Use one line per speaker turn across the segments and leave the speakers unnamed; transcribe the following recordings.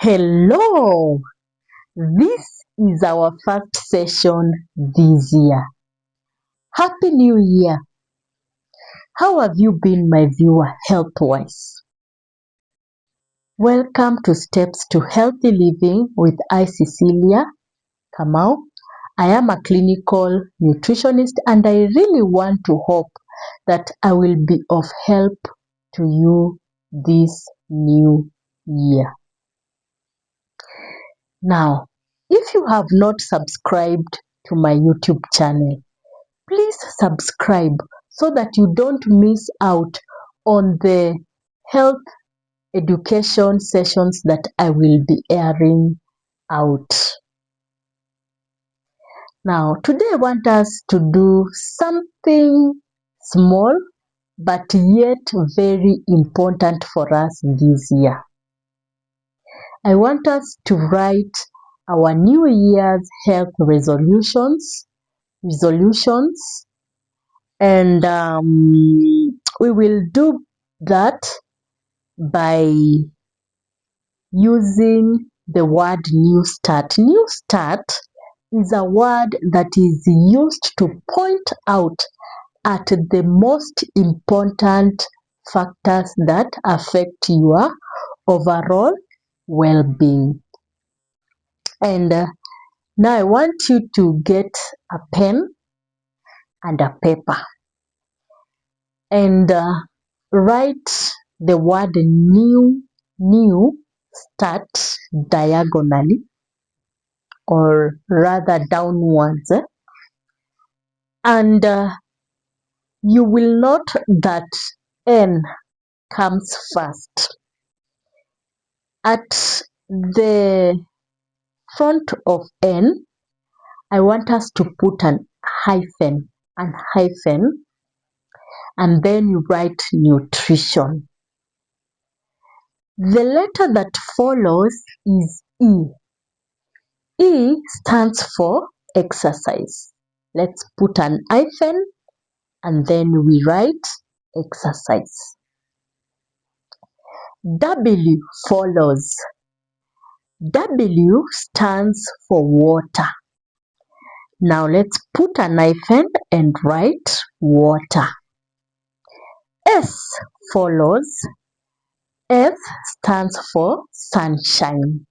Hello, this is our first session this year. Happy New Year. How have you been, my viewer, health-wise? Welcome to Steps to Healthy Living with I, Cecilia Kamau. I am a clinical nutritionist and I really want to hope that I will be of help to you this new year. Now, if you have not subscribed to my YouTube channel, please subscribe so that you don't miss out on the health education sessions that I will be airing out. Now, today I want us to do something small but yet very important for us this year. I want us to write our New Year's health resolutions, and we will do that by using the word new start. New start is a word that is used to point out at the most important factors that affect your overall well-being. And now I want you to get a pen and a paper and write the word new start diagonally, or rather downwards, and you will note that N comes first. At the front of N, I want us to put an hyphen, and then you write nutrition. The letter that follows is E. E stands for exercise. Let's put an hyphen and then we write exercise. W follows. W stands for water. Now let's put an hyphen and write water. S follows. S stands for sunshine.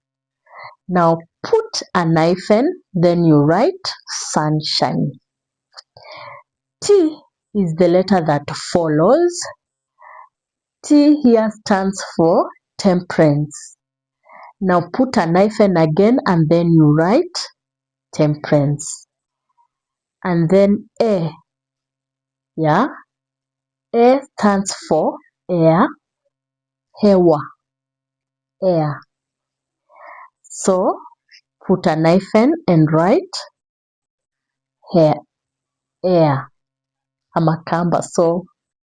Now put an hyphen, then you write sunshine. T is the letter that follows. T here stands for temperance. Now put an hyphen again and then you write temperance. And then A, yeah, A stands for air, hewa, air. So put an hyphen and write hair, air. I'm a Kamba, so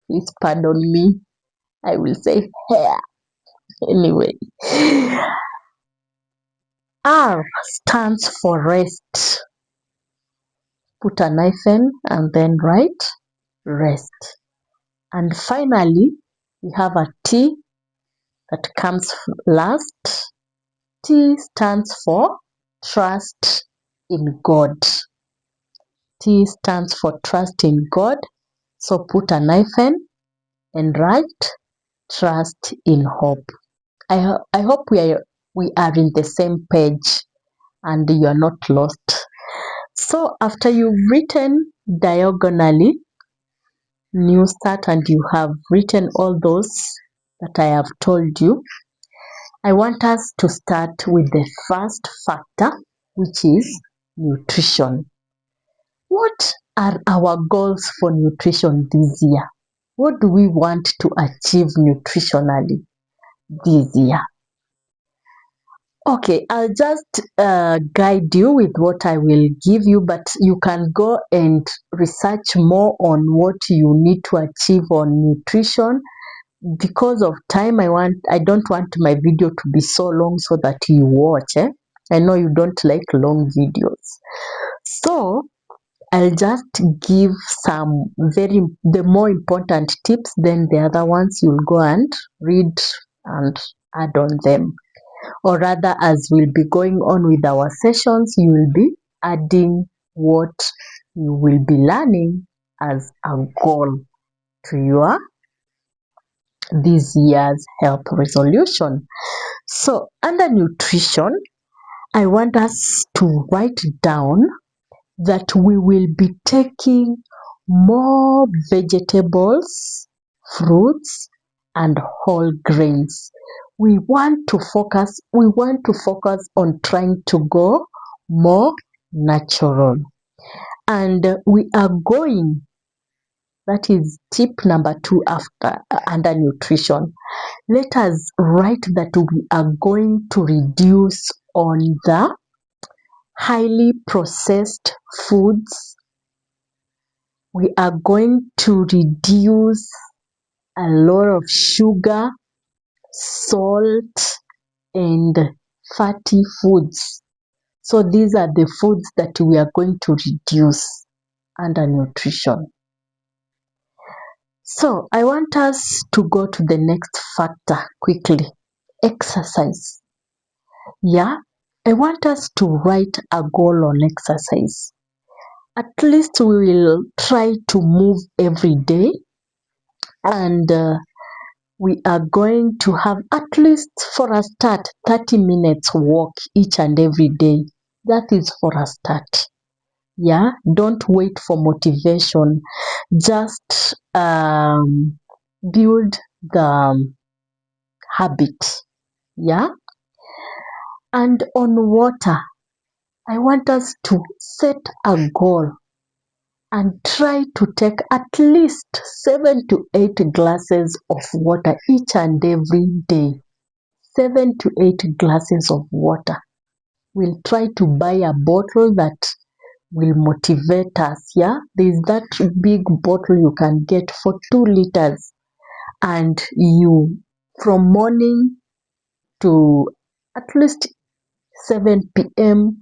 please pardon me. I will say hair. Anyway. R stands for rest. Put an hyphen and then write rest. And finally, we have a T that comes last. T stands for trust in God. T stands for trust in God. So put an hyphen and write trust in hope. I hope we are in the same page and you are not lost. So after you've written diagonally new start and you have written all those that I have told you, I want us to start with the first factor, which is nutrition. What are our goals for nutrition this year? What do we want to achieve nutritionally this year? Okay, I'll just guide you with what I will give you, but you can go and research more on what you need to achieve on nutrition. Because of time, I don't want my video to be so long so that you watch. I know you don't like long videos. So I'll just give the more important tips, then the other ones you'll go and read and add on them. or rather as we'll be going on with our sessions, you will be adding what you will be learning as a goal to your this year's health resolution. So under nutrition, I want us to write down that we will be taking more vegetables, fruits, and whole grains. We want to focus on trying to go more natural. And we are going, that is tip number 2 after under nutrition. Let us write that we are going to reduce on the highly processed foods. We are going to reduce a lot of sugar, salt, and fatty foods. So these are the foods that we are going to reduce under nutrition. So I want us to go to the next factor quickly. Exercise. Yeah, I want us to write a goal on exercise. At least we will try to move every day, and we are going to have at least for a start 30 minutes walk each and every day. That is for a start. Yeah, don't wait for motivation. Just build the habit. Yeah, and on water, I want us to set a goal and try to take at least 7 to 8 glasses of water each and every day. 7 to 8 glasses of water. We'll try to buy a bottle that will motivate us. Yeah, there's that big bottle you can get for 2 liters, and you from morning to at least 7 p.m.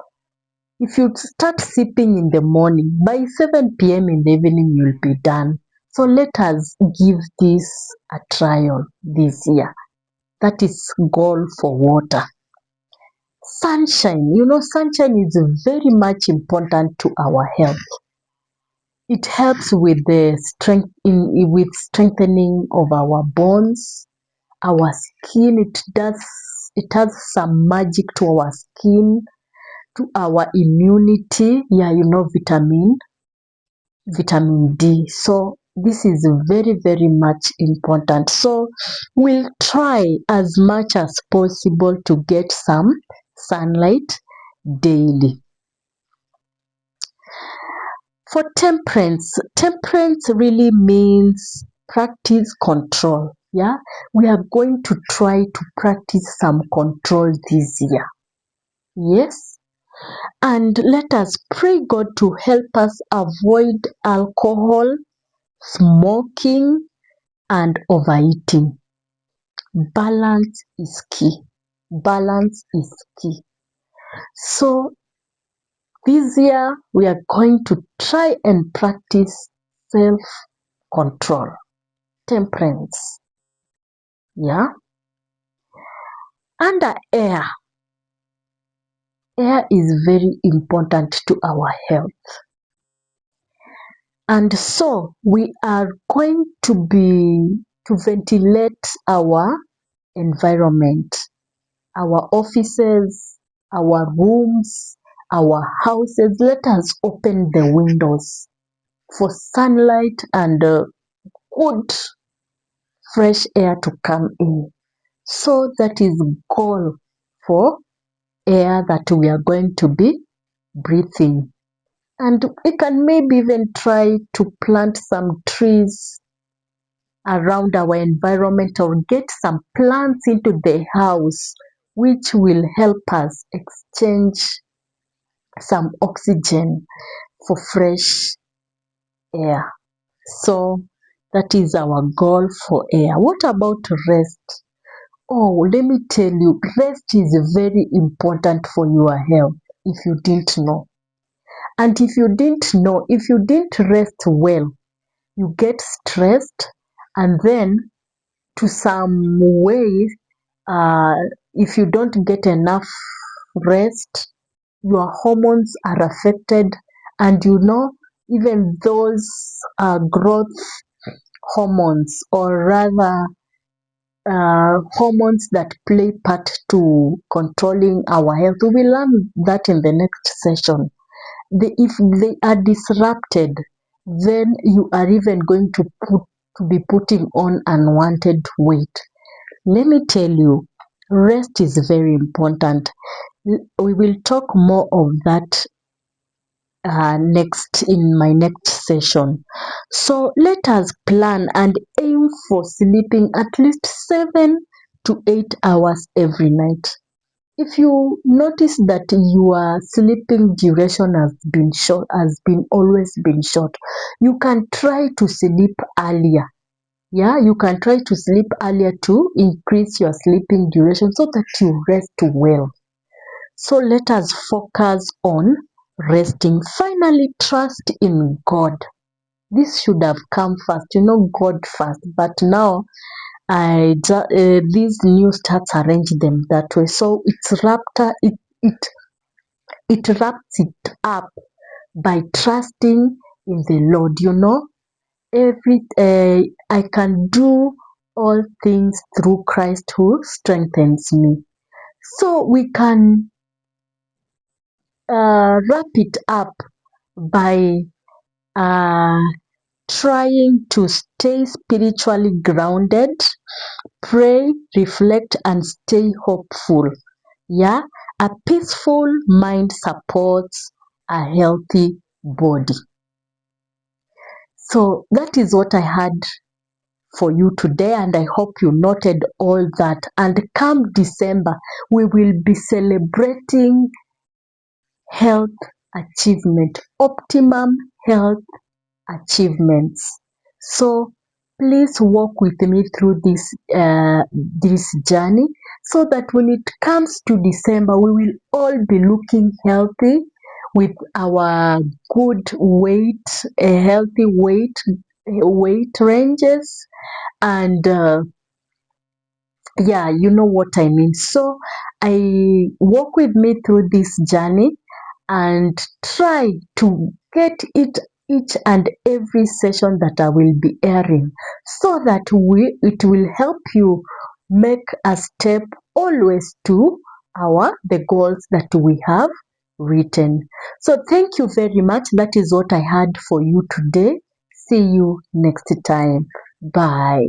If you start sipping in the morning, by 7 p.m. in the evening you'll be done. So let us give this a trial this year. That is goal for water. Sunshine. Sunshine is very much important to our health. It helps with the strengthening of our bones, our skin. It has some magic to our skin, to our immunity. Yeah, vitamin D. So this is very, very much important. So we'll try as much as possible to get some sunlight daily. For temperance really means practice control. Yeah, we are going to try to practice some control this year. Yes, and let us pray God to help us avoid alcohol, smoking, and overeating. Balance is key. Balance is key. So this year we are going to try and practice self-control, temperance. Yeah. Under air is very important to our health. And so we are going to ventilate our environment, our offices, our rooms, our houses. Let us open the windows for sunlight and good fresh air to come in. So that is goal for air that we are going to be breathing. And we can maybe even try to plant some trees around our environment or get some plants into the house, which will help us exchange some oxygen for fresh air. So that is our goal for air. What about rest? Oh, let me tell you, rest is very important for your health if you didn't know. And if you didn't rest well, you get stressed, and then to some way if you don't get enough rest, your hormones are affected, and even those growth hormones, or rather hormones that play part to controlling our health. We will learn that in the next session. If they are disrupted, then you are even going to be putting on unwanted weight. Let me tell you, rest is very important. We will talk more of that next in my next session. So let us plan and aim for sleeping at least 7 to 8 hours every night. If you notice that your sleeping duration has been always been short, you can try to sleep earlier. Yeah, you can try to sleep earlier to increase your sleeping duration so that you rest well. So let us focus on resting. Finally, trust in God. This should have come first, God first. But now, these new starts arrange them that way. So it wraps it up by trusting in the Lord. I can do all things through Christ who strengthens me. So we can wrap it up by trying to stay spiritually grounded, pray, reflect, and stay hopeful. Yeah, a peaceful mind supports a healthy body. So that is what I had for you today, and I hope you noted all that. And come December, we will be celebrating health achievement, optimum health achievements. So please walk with me through this journey, so that when it comes to December, we will all be looking healthy with our good weight, a healthy weight ranges, and yeah, you know what I mean. So I walk with me through this journey and try to get each and every session that I will be airing, so that it will help you make a step always to the goals that we have written. So thank you very much. That is what I had for you today. See you next time. Bye.